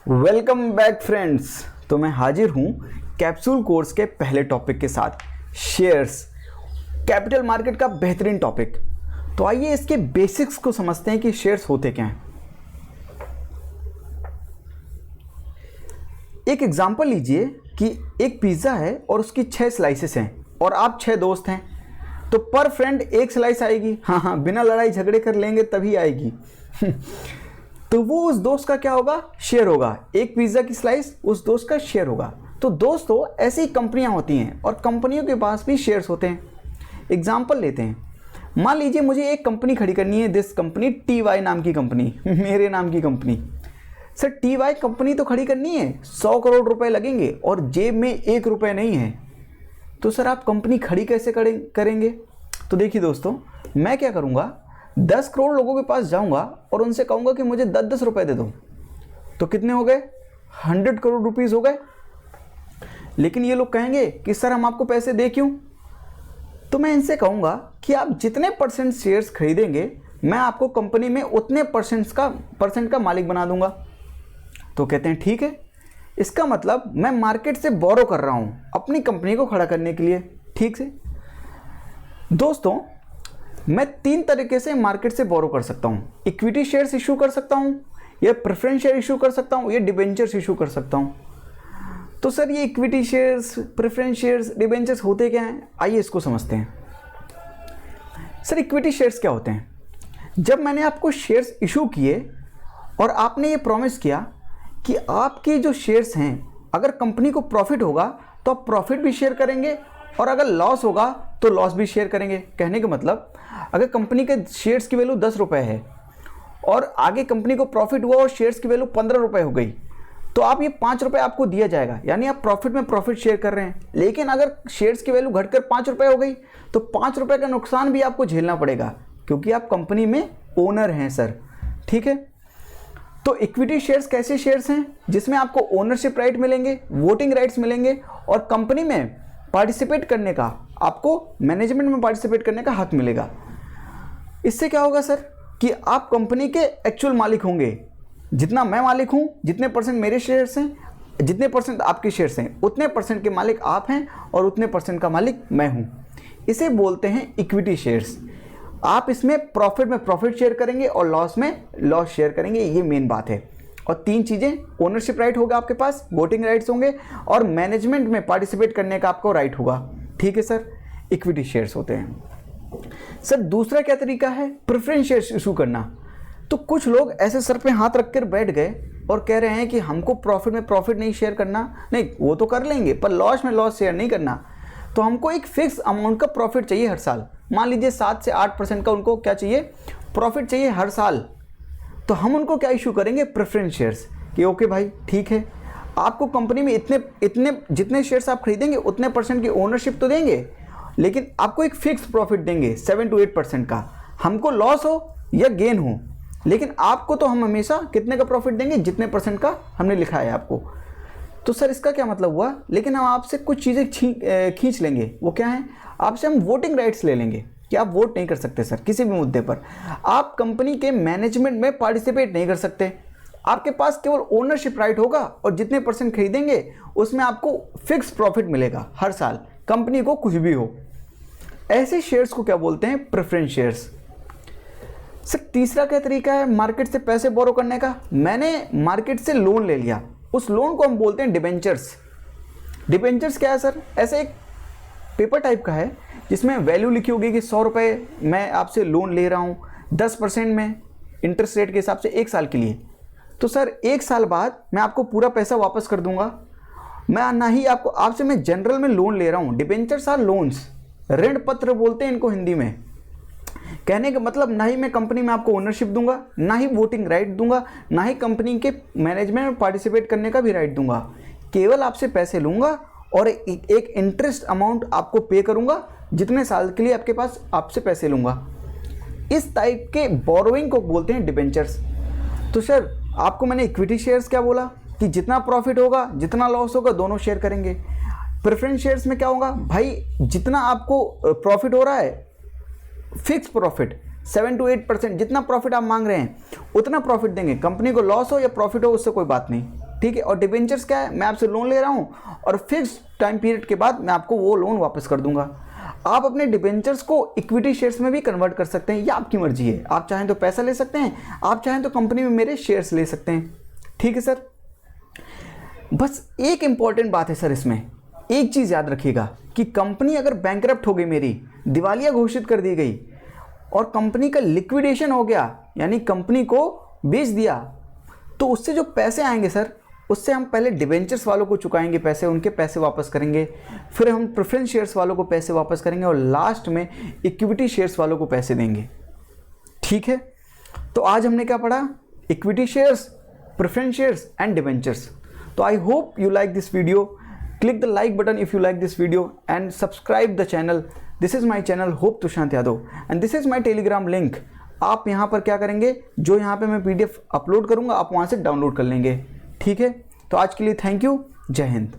Welcome back friends. तो मैं हाजिर हूँ कैप्सूल कोर्स के पहले टॉपिक के साथ, शेयर्स, कैपिटल मार्केट का बेहतरीन टॉपिक। तो आइए इसके बेसिक्स को समझते हैं कि शेयर्स होते क्या हैं। एक एग्जांपल लीजिए कि एक पिज़्ज़ा है और उसकी 6 स्लाइसेस हैं और आप 6 दोस्त हैं, तो पर फ्रेंड एक स्लाइस आएगी। हाँ, बिना लड़ाई झगड़े कर लेंगे तभी आएगी। तो वो उस दोस्त का क्या होगा? शेयर होगा। एक पिज़्ज़ा की स्लाइस उस दोस्त का शेयर होगा। तो दोस्तों, ऐसी कंपनियां होती हैं और कंपनियों के पास भी शेयर्स होते हैं। एग्जांपल लेते हैं, मान लीजिए मुझे एक कंपनी खड़ी करनी है, दिस कंपनी TY नाम की कंपनी, मेरे नाम की कंपनी। सर TY कंपनी तो खड़ी करनी है, 100 करोड़ रुपए लगेंगे और जेब में 1 रुपये नहीं है। तो सर आप कंपनी खड़ी कैसे करेंगे? तो देखिए दोस्तों, मैं क्या करूँगा, 10 करोड़ लोगों के पास जाऊंगा और उनसे कहूंगा कि मुझे 10-10 रुपए दे दो। तो कितने हो गए? 100 करोड़ रुपीस हो गए। लेकिन ये लोग कहेंगे कि सर हम आपको पैसे दे क्यों? तो मैं इनसे कहूंगा कि आप जितने परसेंट शेयर्स खरीदेंगे, मैं आपको कंपनी में उतने परसेंट का मालिक बना दूंगा। तो कहते हैं ठीक है, इसका मतलब मैं मार्केट से बोरो कर रहा हूं अपनी कंपनी को खड़ा करने के लिए। ठीक से दोस्तों, मैं 3 तरीके से मार्केट से बोरो कर सकता हूं। इक्विटी शेयर्स इशू कर सकता हूं, या प्रेफरेंस शेयर इशू कर सकता हूं, या डिबेंचर्स इशू कर सकता हूं। तो सर ये equity shares, preference shares, debentures होते क्या हैं? आइए इसको समझते हैं। सर इक्विटी शेयर्स क्या होते हैं? जब मैंने आपको शेयर्स इशू किए और आपने ये प्रॉमिस किया कि आपके जो शेयर्स हैं, अगर कंपनी को प्रॉफिट होगा तो आप प्रॉफिट भी शेयर करेंगे और अगर लॉस होगा तो लॉस भी शेयर करेंगे। कहने का मतलब, अगर कंपनी के शेयर्स की वैल्यू 10 रुपये है और आगे कंपनी को प्रॉफिट हुआ और शेयर्स की वैल्यू 15 रुपये हो गई, तो आप ये 5 रुपये आपको दिया जाएगा, यानी आप प्रॉफिट में प्रॉफिट शेयर कर रहे हैं। लेकिन अगर शेयर्स की वैल्यू घटकर 5 रुपये हो गई तो 5 रुपये का नुकसान भी आपको झेलना पड़ेगा, क्योंकि आप कंपनी में ओनर हैं सर। ठीक है, तो इक्विटी शेयर्स कैसे शेयर्स हैं? जिसमें आपको ओनरशिप राइट मिलेंगे, वोटिंग राइट्स मिलेंगे और कंपनी में पार्टिसिपेट करने का, आपको मैनेजमेंट में पार्टिसिपेट करने का हक मिलेगा। इससे क्या होगा सर कि आप कंपनी के एक्चुअल मालिक होंगे। जितना मैं मालिक हूं, जितने परसेंट मेरे शेयर्स हैं, जितने परसेंट आपके शेयर्स हैं, उतने परसेंट के मालिक आप हैं और उतने परसेंट का मालिक मैं हूं। इसे बोलते हैं इक्विटी शेयर्स। आप इसमें प्रॉफिट में प्रॉफिट शेयर करेंगे और लॉस में लॉस शेयर करेंगे, ये मेन बात है। और 3 चीज़ें, ओनरशिप राइट होगा आपके पास, वोटिंग राइट्स होंगे और मैनेजमेंट में पार्टिसिपेट करने का आपको राइट होगा। ठीक है सर, इक्विटी शेयर्स होते हैं। सर दूसरा क्या तरीका है? प्रेफरेंस शेयर्स इशू करना। तो कुछ लोग ऐसे सर पे हाथ रख कर बैठ गए और कह रहे हैं कि हमको प्रॉफिट में प्रॉफिट नहीं शेयर करना, नहीं वो तो कर लेंगे पर लॉस में लॉस शेयर नहीं करना। तो हमको एक फिक्स अमाउंट का प्रॉफिट चाहिए हर साल। मान लीजिए 7 से 8% का उनको क्या चाहिए? प्रॉफिट चाहिए हर साल। तो हम उनको क्या इशू करेंगे? Preference shares. कि ओके भाई ठीक है, आपको कंपनी में इतने जितने शेयर्स आप खरीदेंगे उतने परसेंट की ओनरशिप तो देंगे, लेकिन आपको एक फिक्स प्रॉफिट देंगे 7 to 8% का। हमको लॉस हो या गेन हो, लेकिन आपको तो हम हमेशा कितने का प्रॉफिट देंगे? जितने परसेंट का हमने लिखा है आपको। तो सर इसका क्या मतलब हुआ? लेकिन हम आपसे कुछ चीज़ें खींच लेंगे। वो क्या है? आपसे हम वोटिंग राइट्स ले लेंगे कि आप वोट नहीं कर सकते सर किसी भी मुद्दे पर। आप कंपनी के मैनेजमेंट में पार्टिसिपेट नहीं कर सकते। आपके पास केवल ओनरशिप राइट होगा और जितने परसेंट खरीदेंगे उसमें आपको फिक्स प्रॉफिट मिलेगा हर साल, कंपनी को कुछ भी हो। ऐसे शेयर्स को क्या बोलते हैं? Preference shares. सर तीसरा क्या तरीका है मार्केट से पैसे बोरो करने का? मैंने मार्केट से लोन ले लिया, उस लोन को हम बोलते हैं डिबेंचर्स। डिबेंचर्स क्या है सर? ऐसे एक पेपर टाइप का है जिसमें वैल्यू लिखी होगी कि 100 रुपये मैं आपसे लोन ले रहा हूँ 10% में इंटरेस्ट रेट के हिसाब से 1 साल के लिए। तो सर 1 साल बाद मैं आपको पूरा पैसा वापस कर दूंगा। मैं ना ही आपसे मैं जनरल में लोन ले रहा हूँ। डिबेंचर्स आर लोन्स, ऋण पत्र बोलते हैं इनको हिंदी में। कहने का मतलब, ना ही मैं कंपनी में आपको ओनरशिप दूंगा, ना ही वोटिंग राइट दूंगा, ना ही कंपनी के मैनेजमेंट में पार्टिसिपेट करने का भी राइट दूंगा। केवल आपसे पैसे लूंगा और एक इंटरेस्ट अमाउंट आपको पे करूंगा जितने साल के लिए आपसे पैसे लूंगा। इस टाइप के बोरोइंग को बोलते हैं डिबेंचर्स। तो सर आपको मैंने इक्विटी शेयर्स क्या बोला कि जितना प्रॉफिट होगा जितना लॉस होगा दोनों शेयर करेंगे। प्रेफरेंस शेयर्स में क्या होगा भाई? जितना आपको प्रॉफिट हो रहा है, फिक्स प्रॉफिट 7 to 8%, जितना प्रॉफिट आप मांग रहे हैं उतना प्रॉफिट देंगे। कंपनी को लॉस हो या प्रॉफिट हो उससे कोई बात नहीं। ठीक है। और डिबेंचर्स क्या है, मैं आपसे लोन ले रहा हूँ और फिक्स टाइम पीरियड के बाद मैं आपको वो लोन वापस कर दूंगा। आप अपने डिबेंचर्स को इक्विटी शेयर्स में भी कन्वर्ट कर सकते हैं, ये आपकी मर्जी है। आप चाहें तो पैसा ले सकते हैं, आप चाहें तो कंपनी में मेरे शेयर्स ले सकते हैं, ठीक है सर। बस एक इंपॉर्टेंट बात है सर, इसमें एक चीज़ याद रखिएगा कि कंपनी अगर बैंकरप्ट हो गई, मेरी दिवालिया घोषित कर दी गई और कंपनी का लिक्विडेशन हो गया, यानी कंपनी को बेच दिया, तो उससे जो पैसे आएंगे सर, उससे हम पहले डिबेंचर्स वालों को चुकाएंगे पैसे, उनके पैसे वापस करेंगे, फिर हम प्रेफरेंस शेयर्स वालों को पैसे वापस करेंगे और लास्ट में इक्विटी शेयर्स वालों को पैसे देंगे, ठीक है। तो आज हमने क्या पढ़ा, equity shares, preference shares and debentures. तो I hope you like this video. Click the like button if you like this video and subscribe the channel. This is my channel Hope Tushant Yadav and this is my Telegram link. आप यहाँ पर क्या करेंगे, जो यहाँ पे मैं PDF upload करूँगा आप वहाँ से डाउनलोड कर लेंगे, ठीक है। तो आज के लिए थैंक यू, जय हिंद।